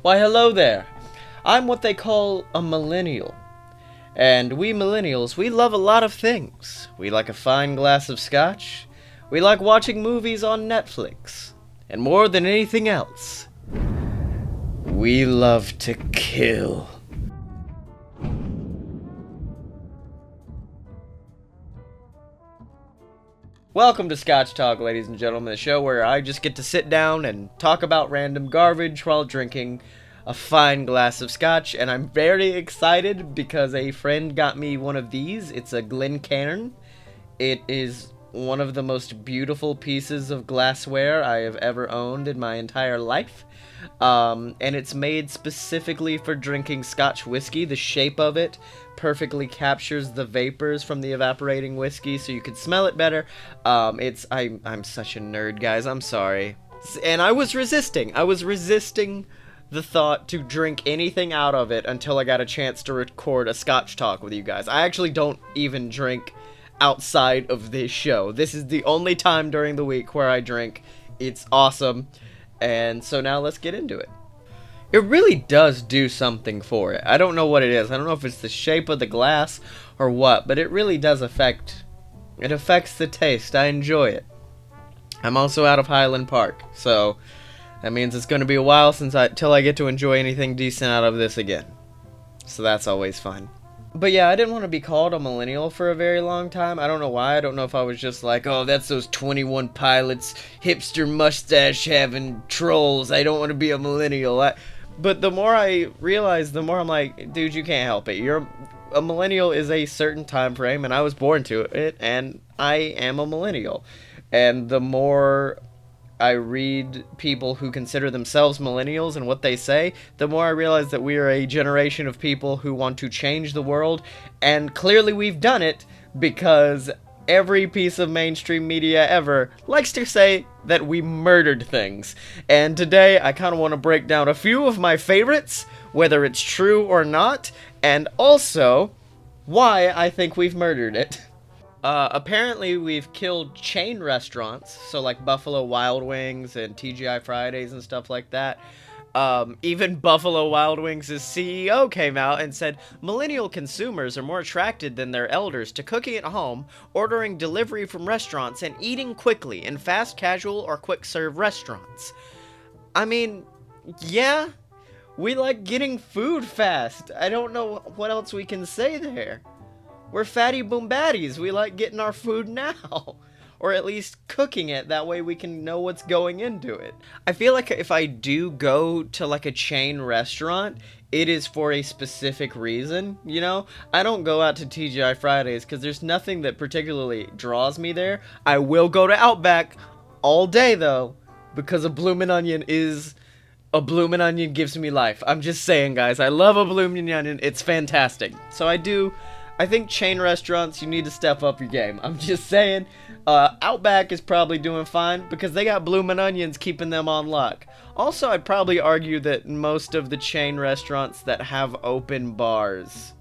Why, hello there. I'm what they call a millennial. And we millennials, we love a lot of things. We like a fine glass of scotch. We like watching movies on Netflix. And more than anything else, we love to kill. Welcome to Scotch Talk, ladies and gentlemen, the show where I just get to sit down and talk about random garbage while drinking a fine glass of scotch, and I'm very excited because a friend got me one of these. It's a Glencairn. It is one of the most beautiful pieces of glassware I have ever owned in my entire life. And it's made specifically for drinking Scotch whiskey. The shape of it perfectly captures the vapors from the evaporating whiskey, so you can smell it better. I'm such a nerd, guys. I'm sorry. And I was resisting the thought to drink anything out of it until I got a chance to record a Scotch Talk with you guys. I actually don't even drink outside of this show. This is the only time during the week where I drink. It's awesome. And so now let's get into it. It really does do something for it. I don't know what it is. I don't know if it's the shape of the glass or what, but it really does affects the taste. I enjoy it. I'm also out of Highland Park, so that means it's going to be a while till I get to enjoy anything decent out of this again. So that's always fun. But yeah, I didn't want to be called a millennial for a very long time. I don't know why. I don't know if I was just like, oh, that's those 21 Pilots, hipster mustache-having trolls. I don't want to be a millennial. But the more I realize, the more I'm like, dude, you can't help it. A millennial is a certain time frame, and I was born to it, and I am a millennial. And the more I read people who consider themselves millennials and what they say, the more I realize that we are a generation of people who want to change the world, and clearly we've done it because every piece of mainstream media ever likes to say that we murdered things. And today I kind of want to break down a few of my favorites, whether it's true or not, and also why I think we've murdered it. Apparently we've killed chain restaurants, so like Buffalo Wild Wings and TGI Fridays and stuff like that. Even Buffalo Wild Wings' CEO came out and said millennial consumers are more attracted than their elders to cooking at home, ordering delivery from restaurants, and eating quickly in fast casual or quick serve restaurants. I mean, yeah, we like getting food fast. I don't know what else we can say there. We're fatty boom baddies. We like getting our food now. Or at least cooking it. That way we can know what's going into it. I feel like if I do go to like a chain restaurant, it is for a specific reason, you know? I don't go out to TGI Fridays because there's nothing that particularly draws me there. I will go to Outback all day though, because a bloomin' onion gives me life. I'm just saying, guys. I love a bloomin' onion. It's fantastic. So I think chain restaurants, you need to step up your game. I'm just saying, Outback is probably doing fine because they got bloomin' onions keeping them on lock. Also, I'd probably argue that most of the chain restaurants that have open bars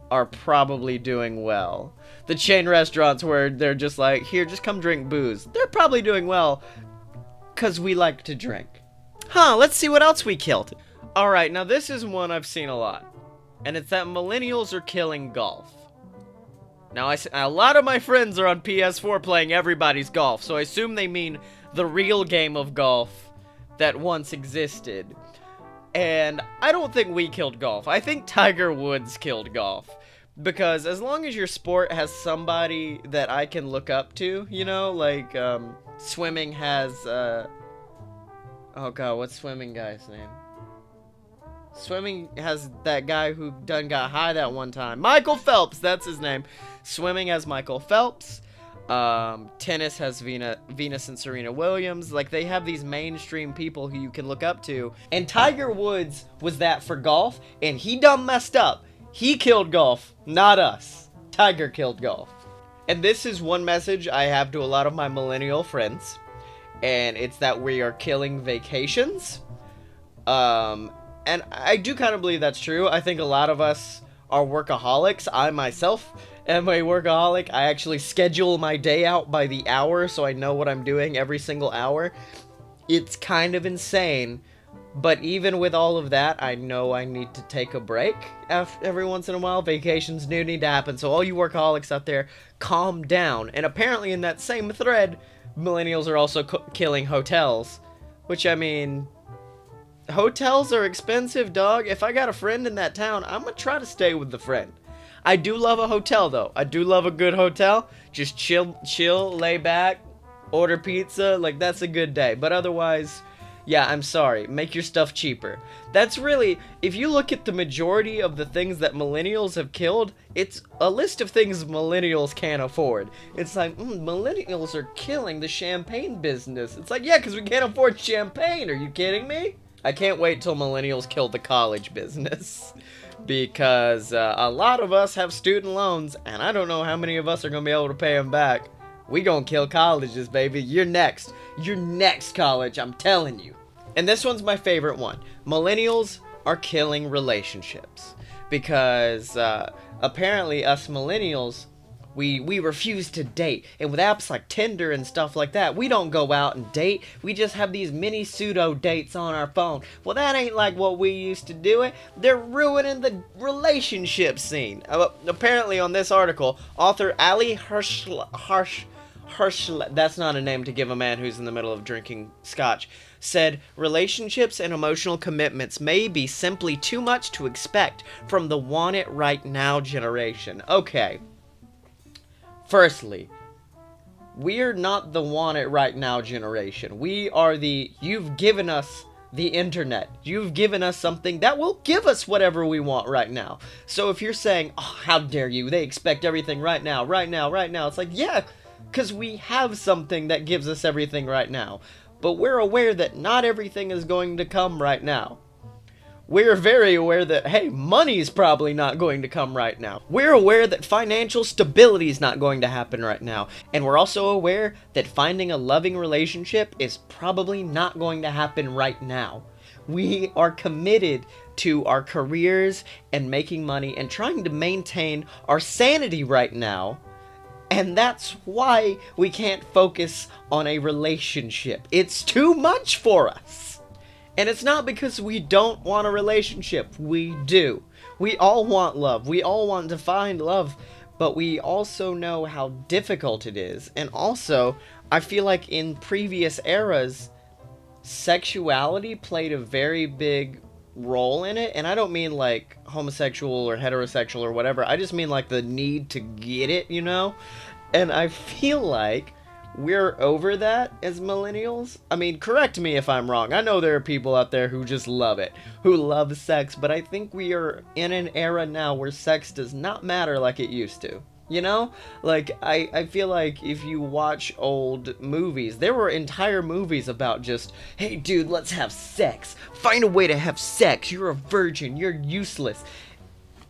are probably doing well. The chain restaurants where they're just like, here, just come drink booze. They're probably doing well because we like to drink. Let's see what else we killed. Alright, now this is one I've seen a lot. And it's that millennials are killing golf. Now, a lot of my friends are on PS4 playing Everybody's Golf, so I assume they mean the real game of golf that once existed. And I don't think we killed golf. I think Tiger Woods killed golf. Because as long as your sport has somebody that I can look up to, you know, like, swimming has, oh god, what's swimming guy's name? Swimming has that guy who done got high that one time. Michael Phelps, that's his name. Swimming has Michael Phelps. Tennis has Venus and Serena Williams. Like, they have these mainstream people who you can look up to. And Tiger Woods was that for golf, and he done messed up. He killed golf, not us. Tiger killed golf. And this is one message I have to a lot of my millennial friends. And it's that we are killing vacations. And I do kind of believe that's true. I think a lot of us are workaholics. I myself am a workaholic. I actually schedule my day out by the hour so I know what I'm doing every single hour. It's kind of insane But even with all of that, I know I need to take a break every once in a while. Vacations do need to happen. So all you workaholics out there, calm down. And apparently in that same thread, millennials are also killing hotels. Which, I mean, hotels are expensive, dog. If I got a friend in that town, I'm gonna try to stay with the friend. I do love a hotel, though. I do love a good hotel. Just chill, lay back, order pizza. Like, that's a good day. But otherwise, yeah, I'm sorry. Make your stuff cheaper. That's really, if you look at the majority of the things that millennials have killed, it's a list of things millennials can't afford. It's like, millennials are killing the champagne business. It's like, yeah, because we can't afford champagne. Are you kidding me? I can't wait till millennials kill the college business. Because a lot of us have student loans, and I don't know how many of us are going to be able to pay them back. We gonna kill colleges, baby. You're next. You're next, college, I'm telling you. And this one's my favorite one. Millennials are killing relationships. Because apparently us millennials, we refuse to date. And with apps like Tinder and stuff like that, we don't go out and date. We just have these mini pseudo dates on our phone. Well, that ain't like what we used to do it. They're ruining the relationship scene. Apparently on this article, author Ali Hirsch, that's not a name to give a man who's in the middle of drinking scotch, said relationships and emotional commitments may be simply too much to expect from the want it right now generation. Okay. Firstly, we're not the want it right now generation. We are the, you've given us the internet. You've given us something that will give us whatever we want right now. So if you're saying, oh, how dare you, they expect everything right now, right now, right now. It's like, yeah, because we have something that gives us everything right now. But we're aware that not everything is going to come right now. We're very aware that, hey, money's probably not going to come right now. We're aware that financial stability is not going to happen right now. And we're also aware that finding a loving relationship is probably not going to happen right now. We are committed to our careers and making money and trying to maintain our sanity right now. And that's why we can't focus on a relationship. It's too much for us. And it's not because we don't want a relationship. We do. We all want love. We all want to find love. But we also know how difficult it is. And also, I feel like in previous eras, sexuality played a very big role in it. And I don't mean like homosexual or heterosexual or whatever. I just mean like the need to get it, you know? And I feel like we're over that as millennials. I mean, correct me if I'm wrong. I know there are people out there who just love it, who love sex, but I think we are in an era now where sex does not matter like it used to. You know? Like, I feel like if you watch old movies, there were entire movies about just, hey dude, let's have sex. Find a way to have sex. You're a virgin. You're useless.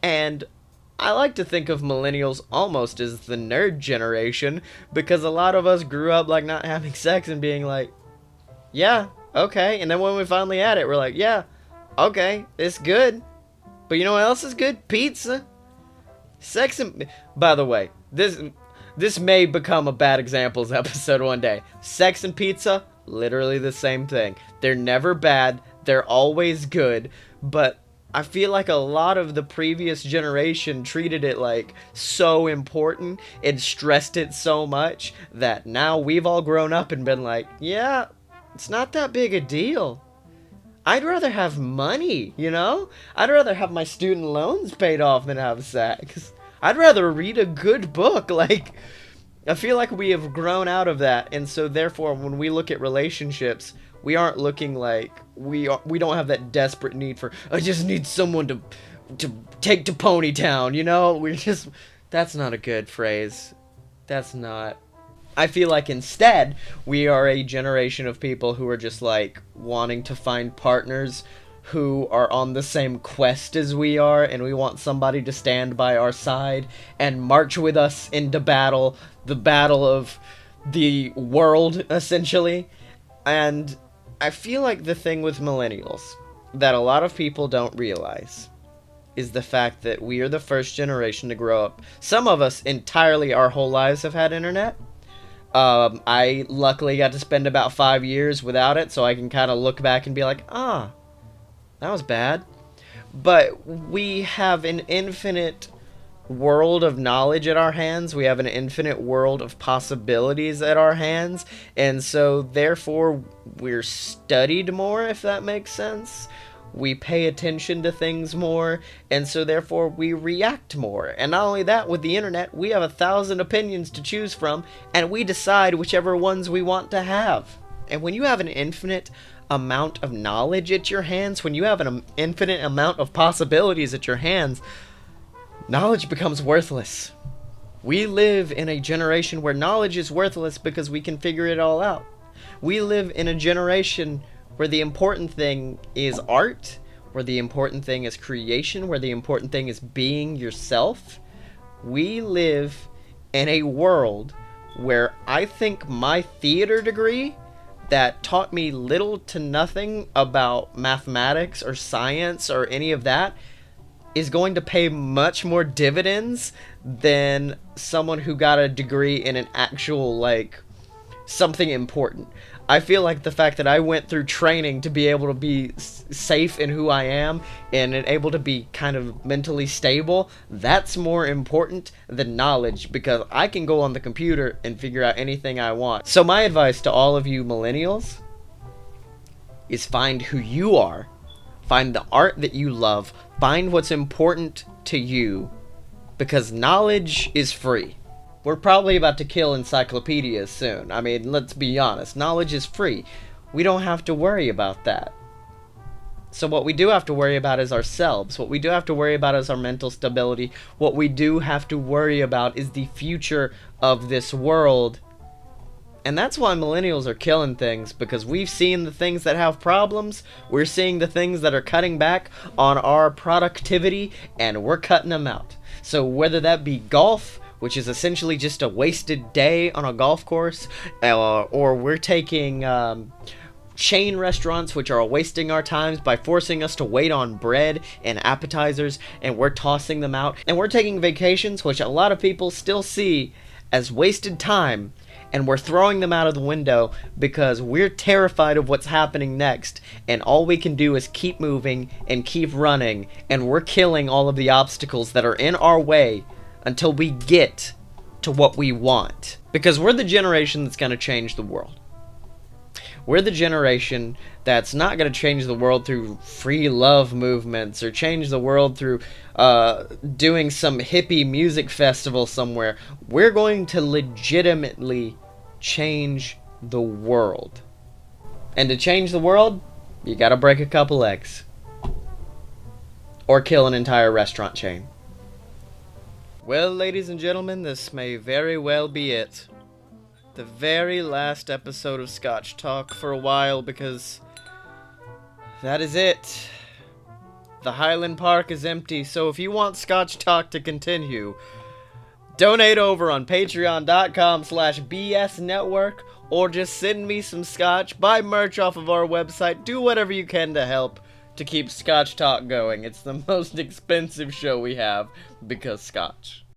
And I like to think of millennials almost as the nerd generation, because a lot of us grew up like not having sex and being like, yeah, okay. And then when we finally had it, we're like, yeah, okay, it's good. But you know what else is good? Pizza. Sex and... By the way, this may become a bad examples episode one day. Sex and pizza, literally the same thing. They're never bad. They're always good. But I feel like a lot of the previous generation treated it like so important and stressed it so much that now we've all grown up and been like, yeah, it's not that big a deal. I'd rather have money, you know? I'd rather have my student loans paid off than have sex. I'd rather read a good book. Like, I feel like we have grown out of that. And so therefore, when we look at relationships, we aren't looking like we don't have that desperate need for, I just need someone to take to Ponytown, you know? We're just, that's not a good phrase. That's not. I feel like instead, we are a generation of people who are just like wanting to find partners who are on the same quest as we are, and we want somebody to stand by our side and march with us into battle, the battle of the world, essentially. And I feel like the thing with millennials that a lot of people don't realize is the fact that we are the first generation to grow up. Some of us entirely our whole lives have had internet. I luckily got to spend about 5 years without it, so I can kind of look back and be like, That was bad. But we have an infinite world of knowledge at our hands. We have an infinite world of possibilities at our hands. And so, therefore, we're studied more, if that makes sense. We pay attention to things more, and so therefore we react more. And not only that, with the internet, we have 1,000 opinions to choose from, and we decide whichever ones we want to have. And when you have an infinite amount of knowledge at your hands, when you have an infinite amount of possibilities at your hands, knowledge becomes worthless. We live in a generation where knowledge is worthless because we can figure it all out. We live in a generation where the important thing is art, where the important thing is creation, where the important thing is being yourself. We live in a world where I think my theater degree that taught me little to nothing about mathematics or science or any of that is going to pay much more dividends than someone who got a degree in an actual, like, something important. I feel like the fact that I went through training to be able to be safe in who I am and able to be kind of mentally stable, that's more important than knowledge, because I can go on the computer and figure out anything I want. So my advice to all of you millennials is find who you are, find the art that you love, find what's important to you, because knowledge is free. We're probably about to kill encyclopedias soon. I mean, let's be honest. Knowledge is free. We don't have to worry about that. So what we do have to worry about is ourselves. What we do have to worry about is our mental stability. What we do have to worry about is the future of this world. And that's why millennials are killing things, because we've seen the things that have problems. We're seeing the things that are cutting back on our productivity, and we're cutting them out. So whether that be golf, which is essentially just a wasted day on a golf course, or we're taking chain restaurants, which are wasting our times by forcing us to wait on bread and appetizers, and we're tossing them out, and we're taking vacations, which a lot of people still see as wasted time, and we're throwing them out of the window because we're terrified of what's happening next, and all we can do is keep moving and keep running, and we're killing all of the obstacles that are in our way until we get to what we want. Because we're the generation that's going to change the world. We're the generation that's not going to change the world through free love movements or change the world through doing some hippie music festival somewhere. We're going to legitimately change the world. And to change the world, you got to break a couple eggs. Or kill an entire restaurant chain. Well, ladies and gentlemen, this may very well be it. The very last episode of Scotch Talk for a while, because that is it. The Highland Park is empty, so if you want Scotch Talk to continue, donate over on patreon.com/BSNetwork, or just send me some scotch, buy merch off of our website, do whatever you can to help to keep Scotch Talk going. It's the most expensive show we have because Scotch.